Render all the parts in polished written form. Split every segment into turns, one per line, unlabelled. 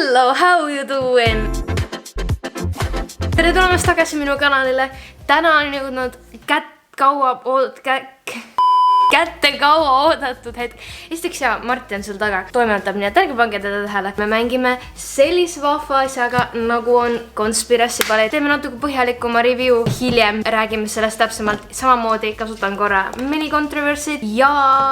Hello, how you doing? Tere tulemast tagasi minu kanalile. Täna on jõudnud kätte kaua oodatud hetk. Esiteks ja Marti on sul taga toimetab, nii et ärge pange teda tähele. Me mängime sellise vahva asjaga nagu on Conspiracy Palette. Teeme natuke põhjalikuma review hiljem. Räägime sellest täpsemalt. Samamoodi kasutan korra mini controversy'd ja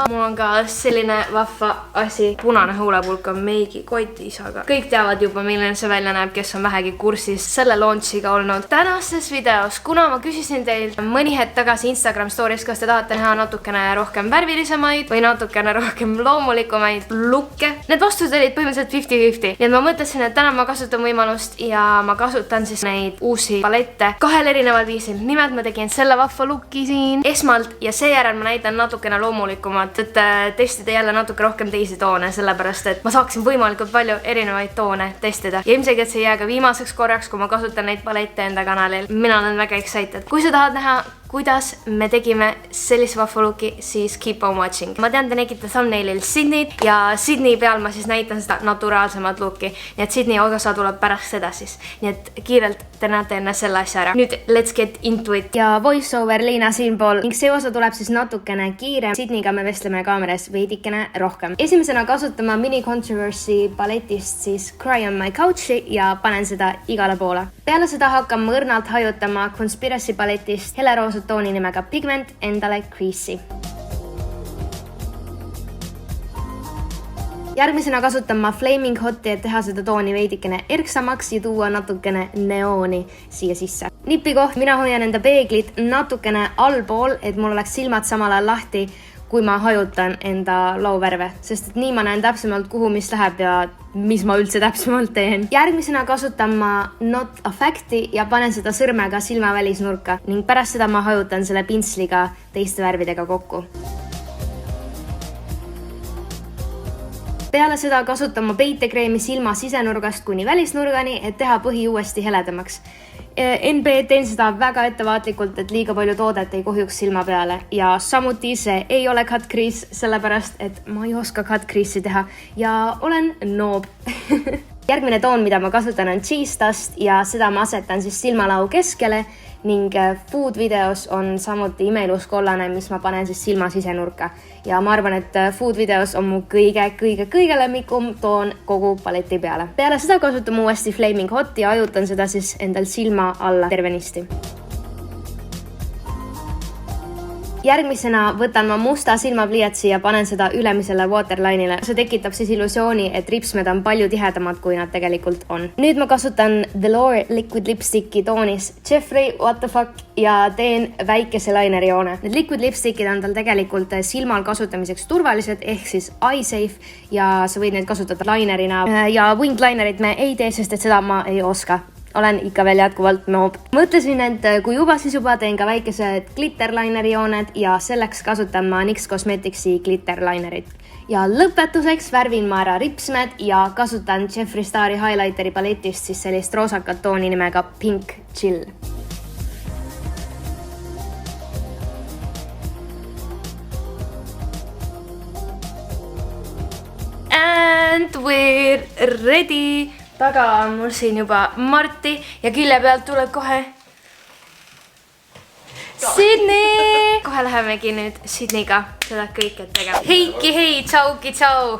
mul on ka selline vahva asi. Punane huulepulk on meigi kotiisaga. Kõik teavad juba, milline see välja näeb, kes on vähegi kursis selle launchiga olnud. Tänases videos, kuna ma küsisin teilt mõni hetk tagasi Instagram stories, kas te tahate näha natukene rohkem värvilisemaid või natukene rohkem loomulikumaid lukke. Need vastused olid põhimõtteliselt 50-50. Nii et ma mõtlesin, et täna ma kasutan võimalust ja ma kasutan siis neid uusi palette kahel erineval viisil. Nimelt ma tegin selle vahva lukki siin esmalt ja seejärel ma näitan natukene loomulikumat, et testida jälle natuke rohkem teisi toone, sellepärast et ma saaksin võimalikult palju erinevaid toone testida. Ja ilmselgelt see jää ka viimaseks korraks, kui ma kasutan neid palette enda kanalil. Mina olen väga excited. Kui sa tahad näha, kuidas me tegime sellise vahva looki, siis keep on watching. Ma tean, te nägite thumbnailil Sydney'd ja Sydney peal ma siis näitan seda naturaalsemat looki. Nii et Sydney osa tuleb pärast seda siis. Nii et kiirelt te näete enne selle asja ära. Nüüd let's get into it. Ja voiceover Liina siinpool ning see osa tuleb siis natukene kiirem. Sydney'ga me vestleme kaameras veidikene rohkem. Esimesena kasutama mini controversy paletist siis Cry on my couch'i ja panen seda igale poole. Peale seda hakkan mõrnalt hajutama Conspiracy paletist heleroosat tooni nimega Pigment endale crease'i. Järgmisena kasutan ma Flaming Hot'i, et teha seda tooni veidikene erksamaks ja tuua natukene neooni siia sisse. Nipi koht, mina hoian enda peeglit natukene allpool, et mul oleks silmad samal ajal lahti, kui ma hajutan enda lauvärve, sest et nii ma näen täpsemalt, kuhu mis läheb ja mis ma üldse täpsemalt teen. Järgmisena kasutan ma Not Affect'i ja panen seda sõrmega silma välisnurka ning pärast seda ma hajutan selle pintsliga teiste värvidega kokku. Peale seda kasutan ma peitekreemi silma sisenurgast kuni välisnurgani, et teha põhi uuesti heledamaks. NB teen seda väga ettevaatlikult, et liiga palju toodet ei kohjuks silma peale ja samuti see ei ole cut crease, sellepärast et ma ei oska cut crease'i teha ja olen noob. Järgmine toon, mida ma kasutan, on Cheese Dust ja seda ma asetan siis silmalau keskele ning Food videos on samuti imeilus kollane, mis ma panen siis silma sisenurka. Ja ma arvan, et Food videos on mu kõige lemmikum toon kogu paleti peale. Peale seda kasutan uuesti Flaming Hot ja ajutan seda siis endal silma alla tervenisti. Järgmisena võtan ma musta silmapliiatsi ja panen seda ülemisele waterline'ile. See tekitab siis illusiooni, et ripsmed on palju tihedamad, kui nad tegelikult on. Nüüd ma kasutan Velour Liquid Lipsticki toonis Jeffrey What the Fuck ja teen väikese lineri joone. Need liquid lipstickid on tal tegelikult silmal kasutamiseks turvalised ehk siis eye safe ja sa võid neid kasutada linerina ja winged linerit me ei tee, sest et seda ma ei oska. Olen ikka veel jätkuvalt noob. Mõtlesin, et kui juba, siis juba teen ka väikesed glitterlineri jooned ja selleks kasutan ma NYX Cosmeticsi glitterlinerit. Ja lõpetuseks värvin ma ära ripsmed ja kasutan Jeffree Star'i highlighteri paletist siis sellist roosakat tooni nimega Pink Chill. And we're ready! Taga on mul siin juba Marti ja külje pealt tuleb kohe Sydney! Kohe lähemegi nüüd Sydney'ga seda kõike tegema. Heiki, hei, tšauki, tšau!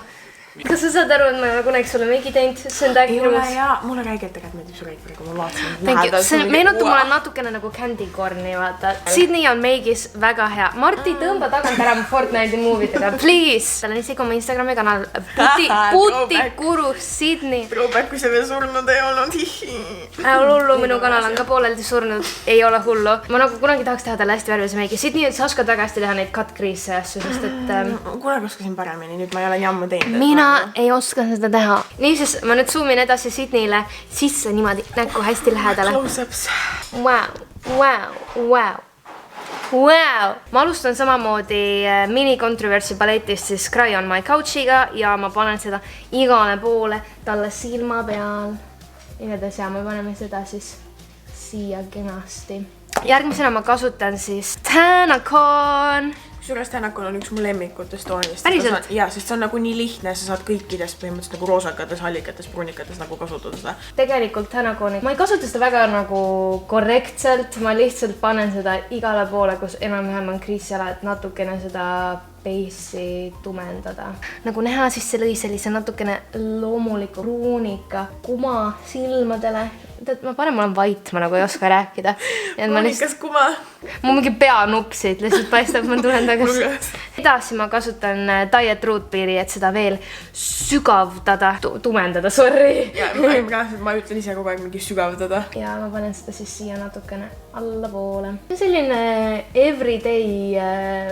Kas sa saad aru, et ma kunagi sulle meigi teinud? See on täiega
ilus. Ei ole hea, mulle räigelt tegelikult meeldib su reik, kui ma vaatasin.
See meenutab mulle natukene nagu Candy Corni, vaata. Sydney on meigis väga hea. Marti, tõmba tagant ära Fortnite'i movitega, please! Tal on isegi oma Instagrami kanal Puti Kuru Sydney.
Throwback, kui see veel surnud ei olnud.
Hullu, minu kanal on ka pooleldi surnud. Ei ole hullu. Ma nagu kunagi tahaks teha talle hästi värvilise meigi. Sydney, sa oskad väga hästi teha neid cut crease asju, sest et...
Kunagi oskasin paremini, nüüd ma ei ole jammu teinud.
Mina ei oska seda teha. Niisiis, ma nüüd zoomin edasi Sydney'le sisse niimoodi näkku hästi lähedale.
Close-ups.
Wow. Ma alustan samamoodi mini controversy paletist siis Cry on my couch'iga ja ma panen seda igale poole talle silma peal. Igatahes ja me paneme seda siis siia kenasti. Järgmisena ma kasutan siis Tanacon
Kusjuures Thanakon on üks mu lemmikutest toonist.
Päriselt?
Jaa, sest see on nagu nii lihtne, sa saad kõikides põhimõtteliselt nagu roosakates, allikates, pruunikates nagu kasutada seda.
Tegelikult Thanakoni, ma ei kasuta seda väga nagu korrektselt, ma lihtsalt panen seda igale poole, kus enam-vähem on kriisjala, et natukene seda base'i tumendada. Nagu näha, siis see lõi sellise natukene loomuliku pruunika kuma silmadele. Ma parem olen vait, ma nagu ei oska rääkida.
Pruunikas kuma.
Mu mingi peanupsid lihtsalt paistab, ma tulen tagasi. Edasi ma kasutan Diet Root Beer'i, et seda veel sügavdada, tumendada, sorry.
Ja, ma ütlen ise kogu aeg mingi sügavdada.
Ja ma panen seda siis siia natukene alla poole. Selline everyday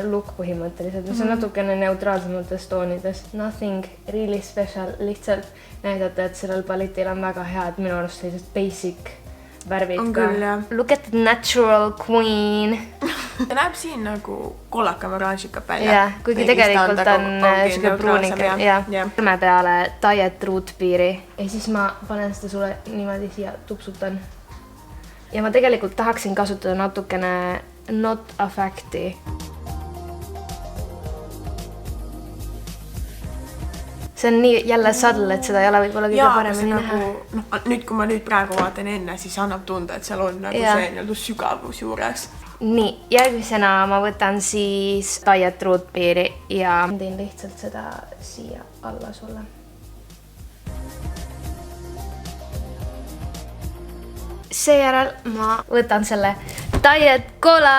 look põhimõtteliselt, mis on natukene neutraalsemates toonides. Nothing really special, lihtsalt näidata, et sellel paletil on väga head minu arust sellised basic värvid
on
ka.
Küll, jah.
Look at the natural queen.
Ta näeb siin nagu kollakam oranžikab välja.
Ja, kuigi tegelikult on süge pruunika. Ja. Sõrme peale Diet Root Beer'i. Ja siis ma panen seda sulle niimoodi siia tupsutan. Ja ma tegelikult tahaksin kasutada natukene Not a Fact'i. See on nii jälle sadl, et seda ei ole võib-olla kõige paremini näha.
Nagu, nüüd, kui ma nüüd praegu vaatan enne, siis annab tunda, et seal on nagu see nii-öelda sügavus juures.
Nii, järgmisena ma võtan siis Diet Root Beer'i ja teen lihtsalt seda siia alla sulle. Seejärel ma võtan selle Diet Cola.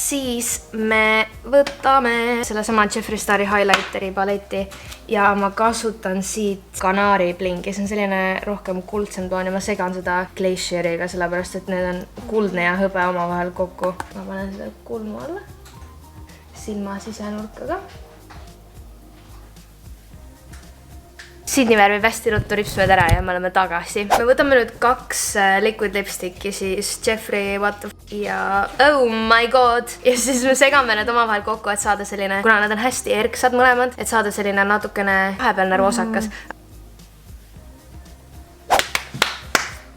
Siis me võtame sellesama Jeffree Star'i Highlighteri paleti ja ma kasutan siit Kanaari blingi. See on selline rohkem kuldsem toon ja ma segan seda Glacieriga, sellepärast et need on kuldne ja hõbe omavahel kokku. Ma panen seda kulmu alla, silma sisenurkaga. Sydney värvib hästi ruttu ripsmed ära ja me oleme tagasi. Me võtame nüüd 2 liquid lipsticki, siis Jeffree What the ja Oh my God. Ja siis me segame need omavahel kokku, et saada selline, kuna nad on hästi erksad mõlemad, et saada selline natukene vahepealne roosakas.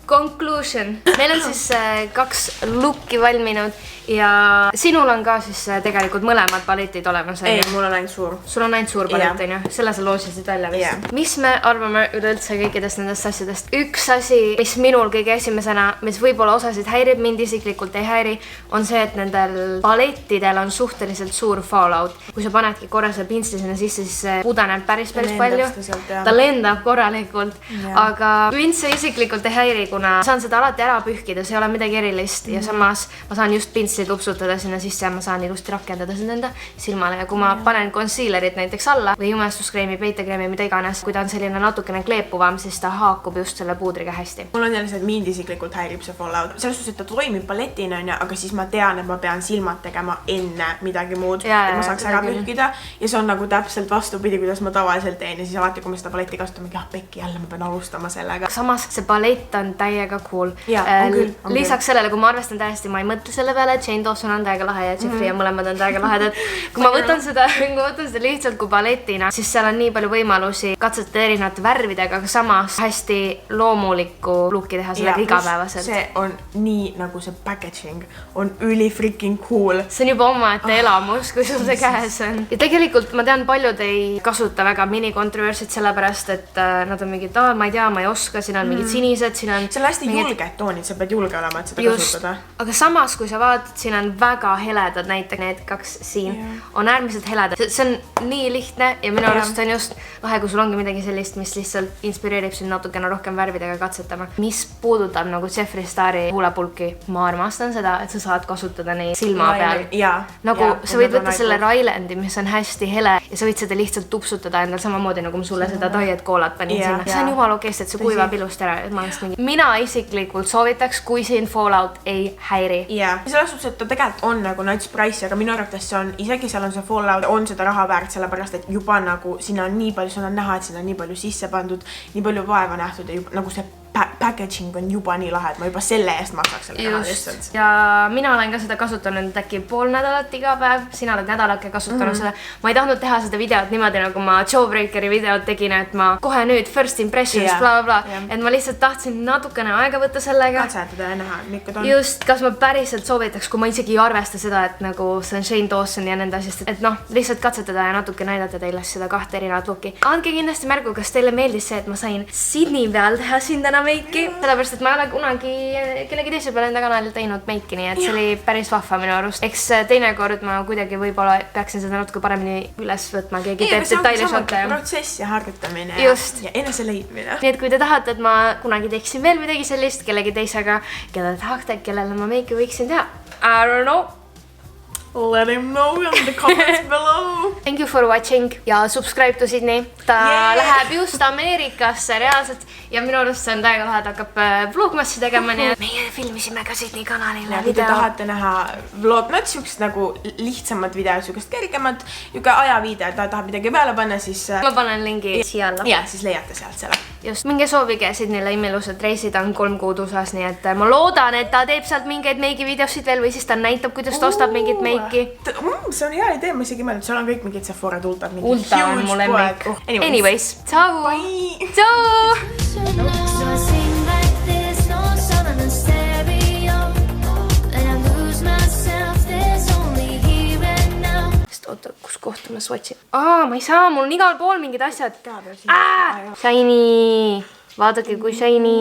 Conclusion. Meil on siis 2 looki valminud ja sinul on ka siis tegelikult mõlemad paletid olemas.
Ei, mul on ainult suur.
Sul on ainult suur palet, on ju? Selle sa loosisid välja vist. Mis me arvame üleüldse kõikidest nendest asjadest? Üks asi, mis minul kõige esimesena, mis võib-olla osasid häirib, mind isiklikult ei häiri, on see, et nendel paletidel on suhteliselt suur fallout. Kui sa panedki korra selle pintsli sinna sisse, siis see pudaneb päris palju. Ta lendab korralikult, aga mind see isiklikult ei häiri, kuna saan seda alati ära pühkida, see ei ole midagi erilist ja samas ma saan just pintsli tupsutada sinna sisse ja ma saan ilusti rakendada seda enda silmale ja kui ma panen concealerit näiteks alla või umestuskreemi, peitekreemi, mida iganes, kui ta on selline natukene kleepuvam, siis ta haakub just selle puudriga hästi.
Mul on jälle see, et mind isiklikult häirib see fallout. Selles suhtes, et ta toimib paletina, aga siis ma tean, et ma pean silmad tegema enne midagi muud, et ma saaks ära pühkida ja see on nagu täpselt vastupidi, kuidas ma tavaliselt teen ja siis alati, kui ma seda paletti kasutan, pekki jälle ma pean alustama sellega. Samas
see palett on täiega cool. Lisaks sellele, kui ma arvestan täiesti, ma ei mõtle selle peale, Jane Dawson on täiega lahe ja Jeffree ja mõlemad on täiega lahedad. Kui ma võtan seda lihtsalt kui paletina, siis seal on nii palju võimalusi katsetada erinevate värvidega, aga samas hästi loomulikku looki teha sellega igapäevaselt.
See on nii nagu see packaging on üli freaking cool.
See on juba omaette elamus, kui sul see käes on. Ja tegelikult ma tean, paljud ei kasuta väga mini-kontroversid sellepärast, et nad on mingid, ma ei tea, ma ei oska, siin on mingid sinised, siin on...
See on hästi julged toonid, sa pead julge olema, et seda kasutada.
Aga samas, kui sa vaatad, siin on väga heledad, näiteks need 2 siin on äärmiselt heledad. See on nii lihtne ja minu arust on just lahe, kui sul ongi midagi sellist, mis lihtsalt inspireerib sind natukene rohkem värvidega katsetama. Mis puudutab nagu Jeffree Star'i huulepulki, ma armastan seda, et sa saad kasutada neid silma peal. Nagu sa võid võtta selle Rylandi, mis on hästi hele ja sa võid seda lihtsalt tupsutada endal samamoodi, nagu ma sulle seda Diet Colat panin sinna. See on jumal okei, et see kuivab ilust ära. Mina isiklikult soovitaks, kui siin fallout ei häiri.
Selles suhtes, et ta tegelikult on nagu nice price, aga minu arvates see on, isegi seal on see fallout, on seda raha väärt, sellepärast, et juba nagu sinna on nii palju, sinna on näha, et sinna on nii palju sisse pandud, nii palju vaeva nähtud ja juba, nagu see packaging on juba nii lahe, et ma juba selle eest maksaks selle raha lihtsalt.
Ja mina olen ka seda kasutanud äkki pool nädalat iga päev, sina oled nädalake kasutanud seda. Ma ei tahtnud teha seda videot niimoodi, nagu ma Jawbreakeri videot tegin, et ma kohe nüüd first impressions bla bla bla, et ma lihtsalt tahtsin natukene aega võtta sellega.
Katsetada ja näha, milline ta on.
Just, kas ma päriselt soovitaks, kui ma isegi ei arvesta seda, et nagu see on Shane Dawson ja nende asjast, et noh, lihtsalt katsetada ja natuke näidata teile seda 2 erinevat looki. Andke kindlasti märgu, kas teile meeldis see, et ma sain Sydney peal teha siin täna meiki, sellepärast, et ma ei ole kunagi kellegi teise peal enda kanalil teinud meiki, nii et see oli päris vahva minu arust. Eks teinekord ma kuidagi võib-olla peaksin seda natuke paremini üles võtma, keegi teeb detailišotte.
Protsess ja harjutamine ja enese leidmine.
Nii et kui te tahate, et ma kunagi teeksin veel midagi sellist kellegi teisega, keda te tahate, kellele ma meiki võiksin teha, I don't know.
Let him know in the comments below.
Thank you for watching ja subscribe to Sydney. Ta läheb just Ameerikasse reaalselt ja minu arust see on täiega lahe, ta hakkab vlogmassi tegema, nii et meie filmisime ka Sydney kanalile
video. Kui te tahate näha vlogmat, siukest nagu lihtsamad videod, siukest kergemat, juke ajaviide, ta tahab midagi peale panna, siis
ma panen lingi siia alla.
Ja, siis leiate sealt selle.
Just, minge soovige Sydneyle imelused reisid, on 3 kuud USA-s, nii et ma loodan, et ta teeb sealt mingeid meigi videosid veel või siis ta näitab, kuidas ta ostab mingit meiki.
See on hea idee, ma isegi mõelnud, seal on kõik mingid Sephora tultad, mingi
Ulta on mulle meik. Anyways, tšau!
Bye!
Tšau! Oota, kus kohta ma swatchin? Ma ei saa, mul on igal pool mingid asjad. Shiny! Vaadake, kui shiny!